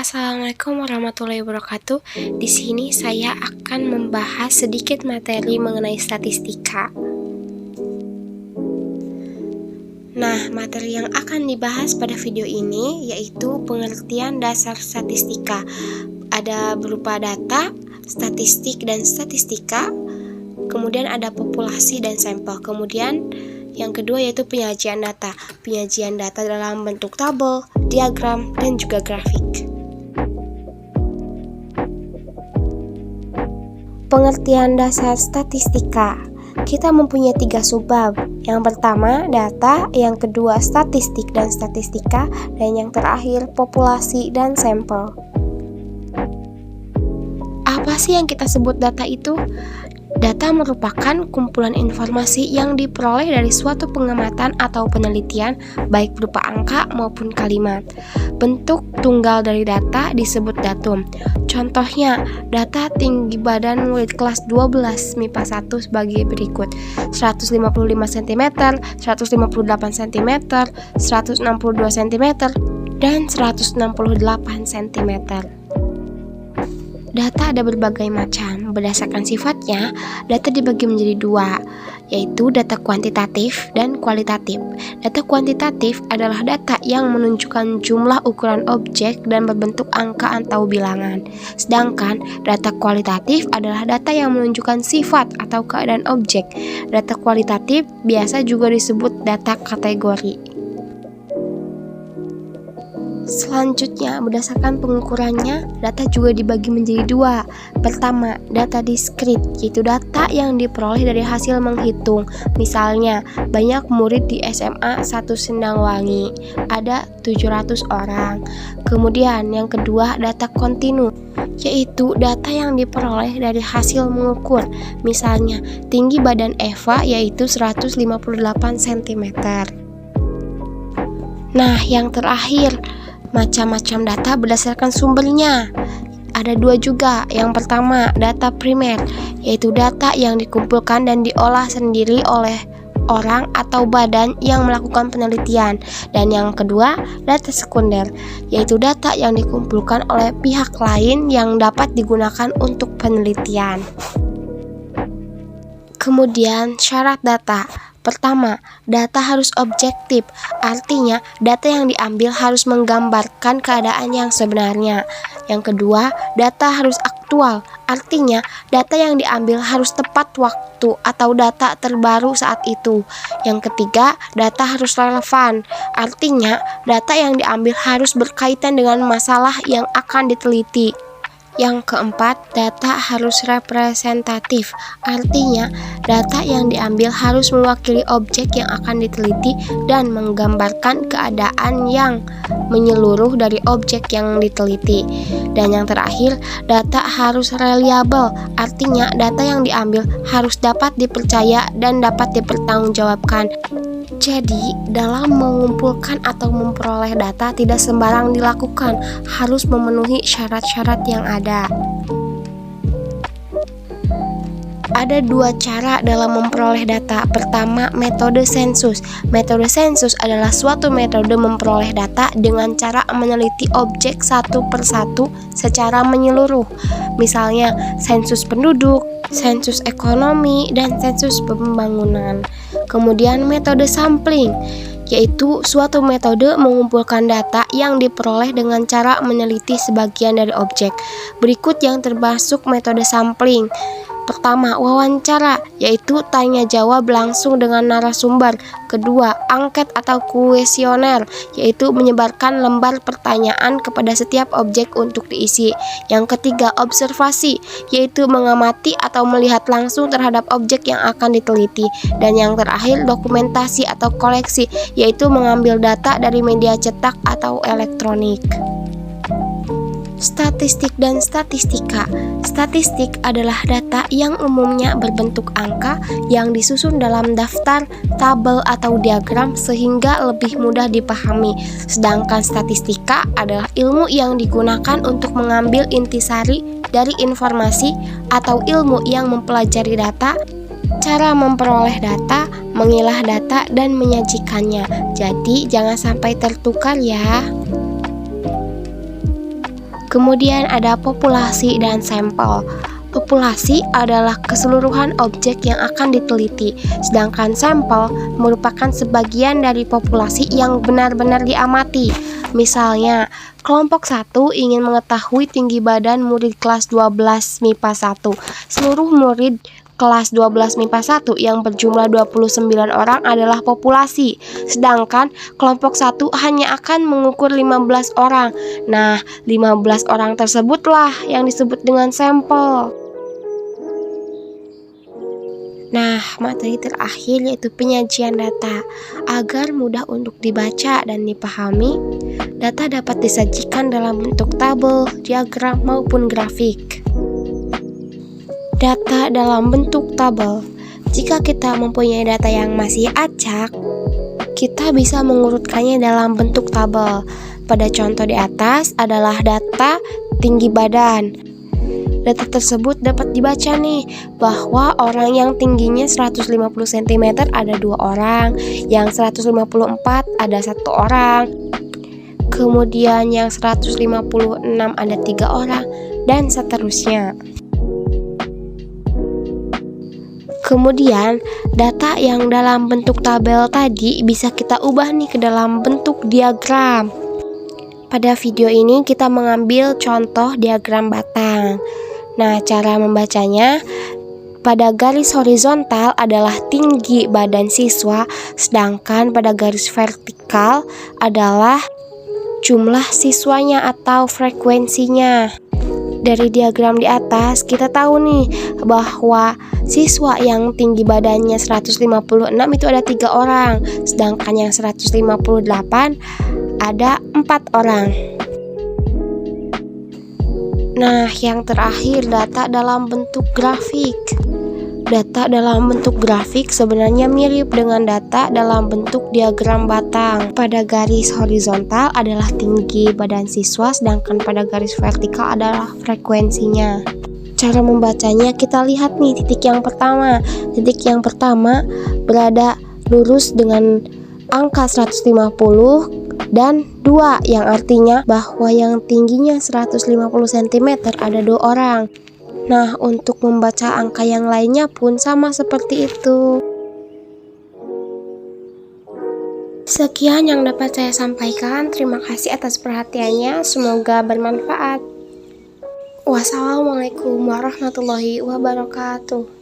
Assalamualaikum warahmatullahi wabarakatuh. Di sini saya akan membahas sedikit materi mengenai statistika. Nah, materi yang akan dibahas pada video ini yaitu pengertian dasar statistika. Ada berupa data, statistik dan statistika, kemudian ada populasi dan sampel. Kemudian yang kedua yaitu penyajian data. Penyajian data dalam bentuk tabel, diagram, dan juga grafik. Pengertian dasar statistika. Kita mempunyai 3 subbab. Yang pertama, data, yang kedua, statistik dan statistika, dan yang terakhir, populasi dan sampel. Apa sih yang kita sebut data itu? Data merupakan kumpulan informasi yang diperoleh dari suatu pengamatan atau penelitian, baik berupa angka maupun kalimat. Bentuk tunggal dari data disebut datum. Contohnya, data tinggi badan murid kelas 12 MIPA 1 sebagai berikut: 155 cm, 158 cm, 162 cm, dan 168 cm. Data ada berbagai macam. Berdasarkan sifatnya, data dibagi menjadi 2, yaitu data kuantitatif dan kualitatif. Data kuantitatif adalah data yang menunjukkan jumlah ukuran objek dan berbentuk angka atau bilangan. Sedangkan data kualitatif adalah data yang menunjukkan sifat atau keadaan objek. Data kualitatif biasa juga disebut data kategori. Selanjutnya, berdasarkan pengukurannya, data juga dibagi menjadi 2. Pertama, data diskrit, yaitu data yang diperoleh dari hasil menghitung. Misalnya, banyak murid di SMA 1 Sendangwangi, ada 700 orang. Kemudian, yang kedua, data kontinu, yaitu data yang diperoleh dari hasil mengukur. Misalnya, tinggi badan Eva yaitu 158 cm. Nah, yang terakhir, macam-macam data berdasarkan sumbernya. Ada 2 juga. Yang pertama, data primer, yaitu data yang dikumpulkan dan diolah sendiri oleh orang atau badan yang melakukan penelitian. Dan yang kedua, data sekunder, yaitu data yang dikumpulkan oleh pihak lain yang dapat digunakan untuk penelitian. Kemudian, syarat data. Pertama, data harus objektif, artinya data yang diambil harus menggambarkan keadaan yang sebenarnya. Yang kedua, data harus aktual, artinya data yang diambil harus tepat waktu atau data terbaru saat itu. Yang ketiga, data harus relevan, artinya data yang diambil harus berkaitan dengan masalah yang akan diteliti. Yang keempat, data harus representatif, artinya data yang diambil harus mewakili objek yang akan diteliti dan menggambarkan keadaan yang menyeluruh dari objek yang diteliti. Dan yang terakhir, data harus reliable, artinya data yang diambil harus dapat dipercaya dan dapat dipertanggungjawabkan. Jadi, dalam mengumpulkan atau memperoleh data tidak sembarang dilakukan, harus memenuhi syarat-syarat yang ada. Ada 2 cara dalam memperoleh data. Pertama, metode sensus. Metode sensus adalah suatu metode memperoleh data dengan cara meneliti objek satu persatu secara menyeluruh. Misalnya, sensus penduduk, sensus ekonomi, dan sensus pembangunan. Kemudian metode sampling, yaitu suatu metode mengumpulkan data yang diperoleh dengan cara meneliti sebagian dari objek. Berikut yang termasuk metode sampling. Pertama, wawancara, yaitu tanya jawab langsung dengan narasumber. Kedua, angket atau kuesioner, yaitu menyebarkan lembar pertanyaan kepada setiap objek untuk diisi. Yang ketiga, observasi, yaitu mengamati atau melihat langsung terhadap objek yang akan diteliti. Dan yang terakhir, dokumentasi atau koleksi, yaitu mengambil data dari media cetak atau elektronik. Statistik dan statistika. Statistik adalah data yang umumnya berbentuk angka yang disusun dalam daftar, tabel, atau diagram sehingga lebih mudah dipahami. Sedangkan statistika adalah ilmu yang digunakan untuk mengambil intisari dari informasi atau ilmu yang mempelajari data, cara memperoleh data, mengilah data, dan menyajikannya. Jadi jangan sampai tertukar ya. Kemudian ada populasi dan sampel. Populasi adalah keseluruhan objek yang akan diteliti, sedangkan sampel merupakan sebagian dari populasi yang benar-benar diamati. Misalnya, kelompok 1 ingin mengetahui tinggi badan murid kelas 12 MIPA 1. Seluruh murid kelas 12 MIPA 1 yang berjumlah 29 orang adalah populasi, sedangkan kelompok 1 hanya akan mengukur 15 orang. Nah, 15 orang tersebutlah yang disebut dengan sampel. Nah, materi terakhir yaitu penyajian data. Agar mudah untuk dibaca dan dipahami, data dapat disajikan dalam bentuk tabel, diagram, maupun grafik. Data dalam bentuk tabel. Jika kita mempunyai data yang masih acak, kita bisa mengurutkannya dalam bentuk tabel. Pada contoh di atas adalah data tinggi badan. Data tersebut dapat dibaca nih, bahwa orang yang tingginya 150 cm ada 2 orang, yang 154 ada 1 orang, kemudian yang 156 ada 3 orang, dan seterusnya. Kemudian, data yang dalam bentuk tabel tadi bisa kita ubah nih ke dalam bentuk diagram. Pada video ini kita mengambil contoh diagram batang. Nah, cara membacanya, pada garis horizontal adalah tinggi badan siswa, sedangkan pada garis vertikal adalah jumlah siswanya atau frekuensinya. Dari diagram di atas kita tahu nih bahwa siswa yang tinggi badannya 156 itu ada 3 orang, sedangkan yang 158 ada 4 orang. Nah, yang terakhir data dalam bentuk grafik. Data dalam bentuk grafik sebenarnya mirip dengan data dalam bentuk diagram batang. Pada garis horizontal adalah tinggi badan siswa, sedangkan pada garis vertikal adalah frekuensinya. Cara membacanya kita lihat nih titik yang pertama. Titik yang pertama berada lurus dengan angka 150 dan 2, yang artinya bahwa yang tingginya 150 cm ada 2 orang. Nah, untuk membaca angka yang lainnya pun sama seperti itu. Sekian yang dapat saya sampaikan. Terima kasih atas perhatiannya. Semoga bermanfaat. Wassalamualaikum warahmatullahi wabarakatuh.